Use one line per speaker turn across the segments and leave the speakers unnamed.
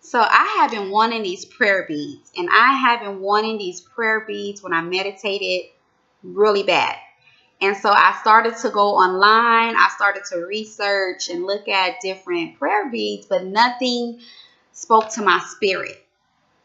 So I have been wanting these prayer beads, and I have been wanting these prayer beads when I meditated really bad. And so I started to go online. I started to research and look at different prayer beads, but nothing spoke to my spirit.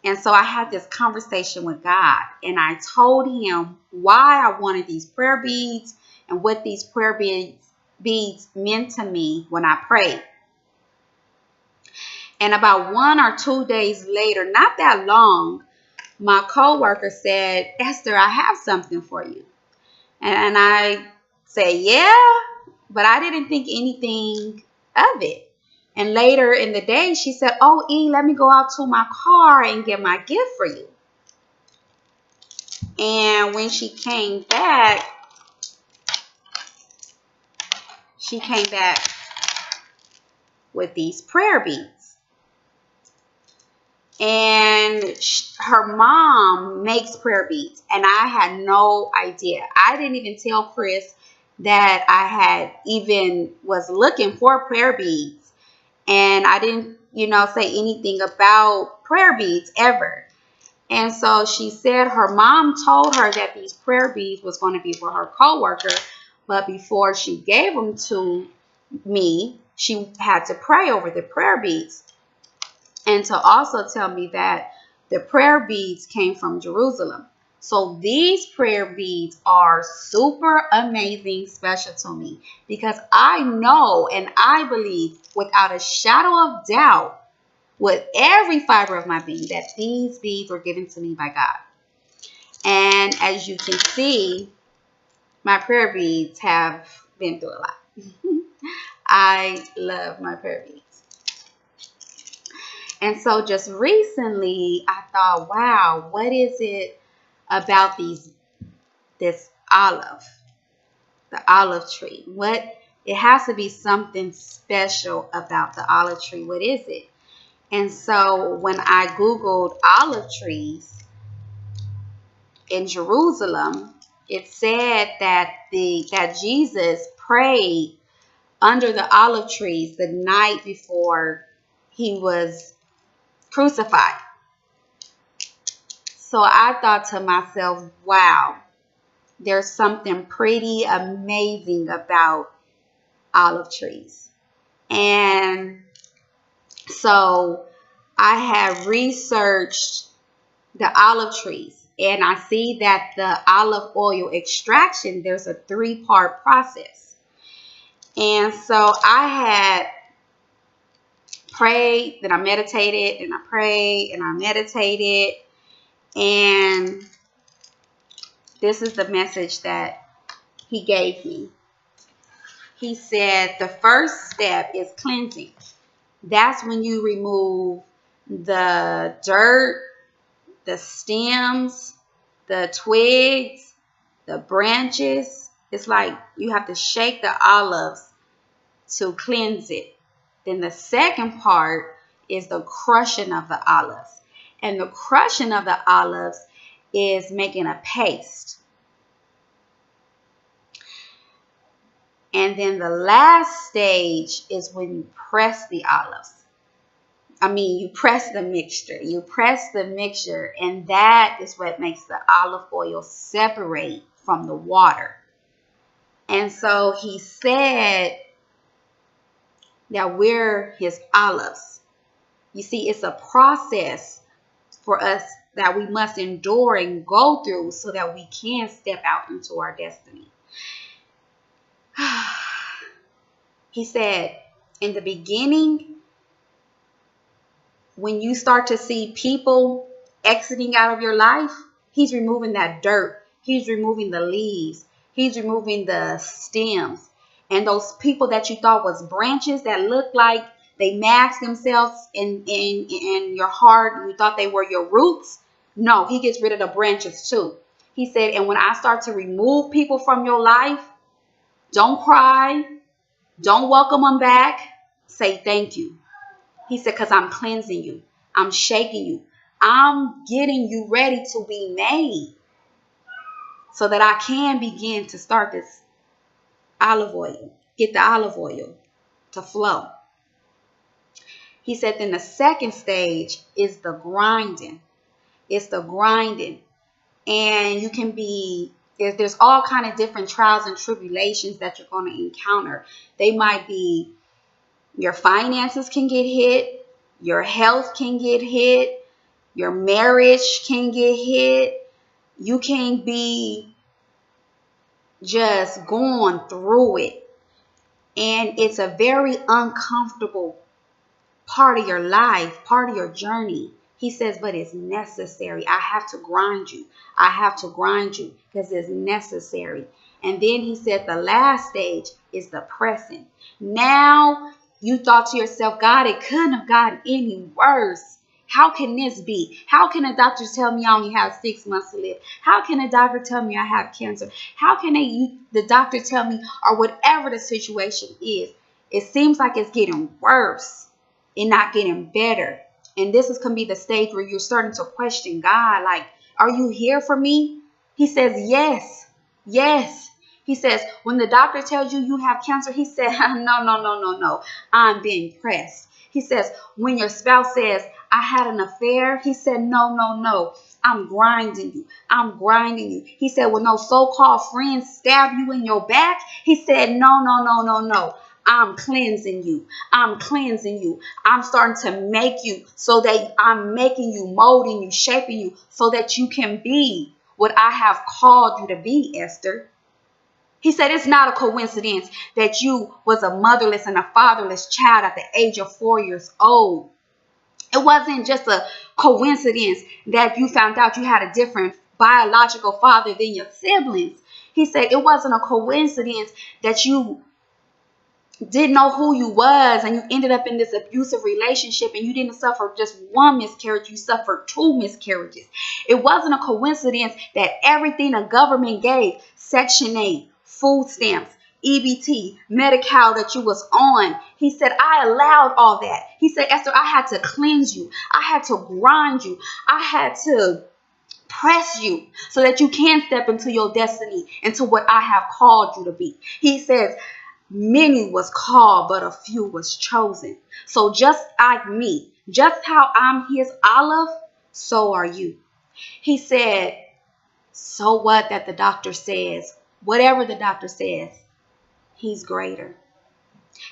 And so I had this conversation with God, and I told him why I wanted these prayer beads and what these prayer beads meant to me when I prayed. And about 1 or 2 days later, not that long, my coworker said, "Esther, I have something for you." And I said, "Yeah," but I didn't think anything of it. And later in the day, she said, "Oh, E, let me go out to my car and get my gift for you." And when she came back with these prayer beads. And her mom makes prayer beads, and I had no idea. I didn't even tell Chris that I had even was looking for prayer beads, and I didn't, say anything about prayer beads ever. And so she said her mom told her that these prayer beads was going to be for her coworker, but before she gave them to me, she had to pray over the prayer beads. And to also tell me that the prayer beads came from Jerusalem. So these prayer beads are super amazing, special to me, because I know and I believe without a shadow of doubt, with every fiber of my being, that these beads were given to me by God. And as you can see, my prayer beads have been through a lot. I love my prayer beads. And so just recently, I thought, wow, what is it about this olive, the olive tree? It has to be something special about the olive tree. What is it? And so when I Googled olive trees in Jerusalem, it said that Jesus prayed under the olive trees the night before he was crucified. So I thought to myself, wow, there's something pretty amazing about olive trees. And so I have researched the olive trees, and I see that the olive oil extraction, there's a 3-part process. And so I had prayed, then I meditated, and I prayed, and I meditated. And this is the message that he gave me. He said the first step is cleansing. That's when you remove the dirt, the stems, the twigs, the branches. It's like you have to shake the olives to cleanse it. Then the second part is the crushing of the olives. And the crushing of the olives is making a paste. And then the last stage is when you press the olives. You press the mixture. You press the mixture, and that is what makes the olive oil separate from the water. And so he said that we're his olives. You see, it's a process for us that we must endure and go through so that we can step out into our destiny. He said, in the beginning, when you start to see people exiting out of your life, he's removing that dirt. He's removing the leaves. He's removing the stems. And those people that you thought was branches that look like they mask themselves in your heart, you thought they were your roots. No, he gets rid of the branches too. He said, and when I start to remove people from your life, don't cry. Don't welcome them back. Say thank you. He said, because I'm cleansing you. I'm shaking you. I'm getting you ready to be made so that I can begin to start this olive oil. Get the olive oil to flow. He said then the second stage is the grinding. It's the grinding. And you can be, there's all kind of different trials and tribulations that you're going to encounter. They might be, your finances can get hit, your health can get hit, your marriage can get hit. You can be just going through it. And it's a very uncomfortable part of your life, part of your journey. He says, but it's necessary. I have to grind you. I have to grind you because it's necessary. And then he said the last stage is the pressing. Now you thought to yourself, God, it couldn't have gotten any worse. How can this be? How can a doctor tell me I only have 6 months to live? How can a doctor tell me I have cancer? How can the doctor tell me, or whatever the situation is, it seems like it's getting worse and not getting better. And this is going to be the stage where you're starting to question God, like, are you here for me? He says, yes, yes. He says, when the doctor tells you you have cancer, he said, no. I'm being pressed. He says, when your spouse says, I had an affair, he said, no. I'm grinding you. I'm grinding you. He said, when those so-called friends stab you in your back, he said, no. I'm cleansing you. I'm cleansing you. I'm starting to make you so that I'm making you, molding you, shaping you so that you can be what I have called you to be, Esther. He said it's not a coincidence that you was a motherless and a fatherless child at the age of 4 years old. It wasn't just a coincidence that you found out you had a different biological father than your siblings. He said it wasn't a coincidence that you didn't know who you was and you ended up in this abusive relationship and you didn't suffer just 1 miscarriage, you suffered 2 miscarriages. It wasn't a coincidence that everything the government gave, Section 8, food stamps, EBT, Medi-Cal that you was on. He said, I allowed all that. He said, Esther, I had to cleanse you. I had to grind you. I had to press you so that you can step into your destiny, into what I have called you to be. He says, many was called, but a few was chosen. So just like me, just how I'm his olive, so are you. He said, so what that the doctor says, whatever the doctor says, he's greater.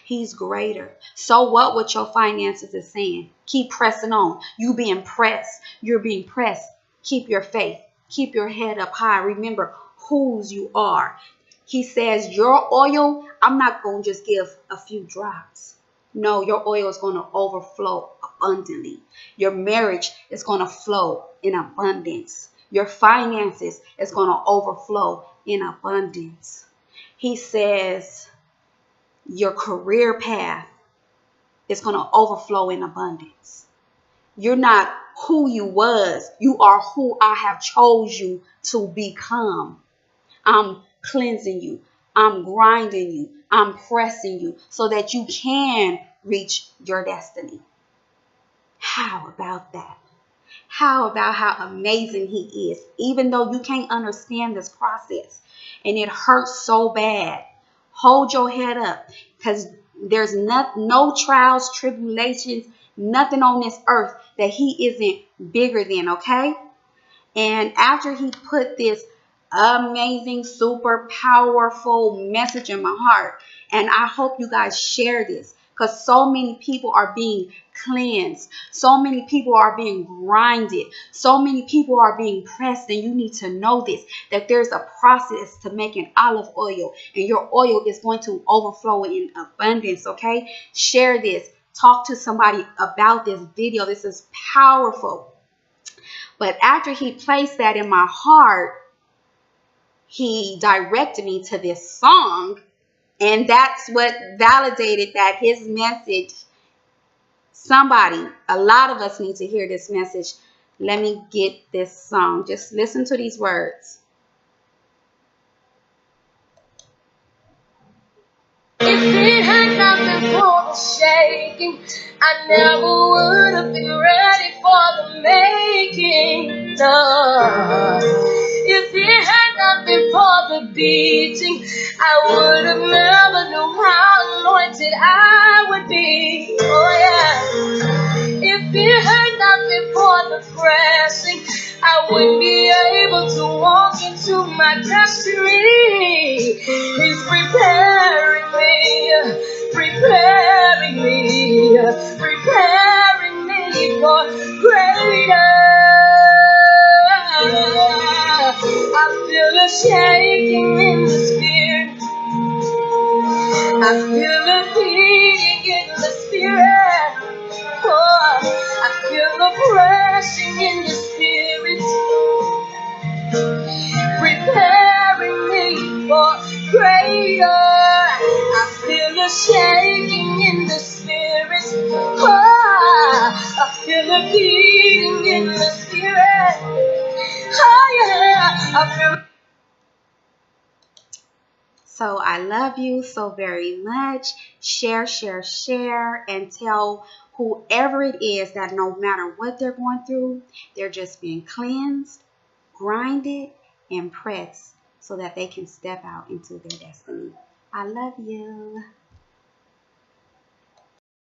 He's greater. So what your finances is saying? Keep pressing on. You being pressed. You're being pressed. Keep your faith. Keep your head up high. Remember whose you are. He says, your oil, I'm not going to just give a few drops. No, your oil is going to overflow abundantly. Your marriage is going to flow in abundance. Your finances is going to overflow in abundance. He says, your career path is going to overflow in abundance. You're not who you was. You are who I have chose you to become. I'm cleansing you. I'm grinding you. I'm pressing you so that you can reach your destiny. How about that? How about how amazing he is? Even though you can't understand this process and it hurts so bad, hold your head up because there's no trials, tribulations, nothing on this earth that he isn't bigger than, okay? And after he put this amazing, super powerful message in my heart, and I hope you guys share this because so many people are being cleansed. So many people are being grinded. So many people are being pressed, and you need to know this, that there's a process to making olive oil, and your oil is going to overflow in abundance, okay? Share this. Talk to somebody about this video. This is powerful. But after he placed that in my heart, he directed me to this song, and that's what validated that his message, a lot of us need to hear this message. Let me get this song. Just listen to these words. If it had not been for the shaking, I never would have been ready for the making. No. If it had not been for the beating, I would have never known how anointed I would be. Oh yeah.
was pressing, I wouldn't be able to walk into my destiny. He's preparing me, preparing me, preparing me for greater. I feel a shaking in the spirit. I feel a beating in the spirit. Oh, I feel a pressing in the spirit, preparing me for greater. I feel a shaking in the spirit. Oh, I feel a beating in the spirit. Oh yeah, I feel.
So I love you so very much. Share, share, share, and tell whoever it is that no matter what they're going through, they're just being cleansed, grinded, and pressed so that they can step out into their destiny. I love you.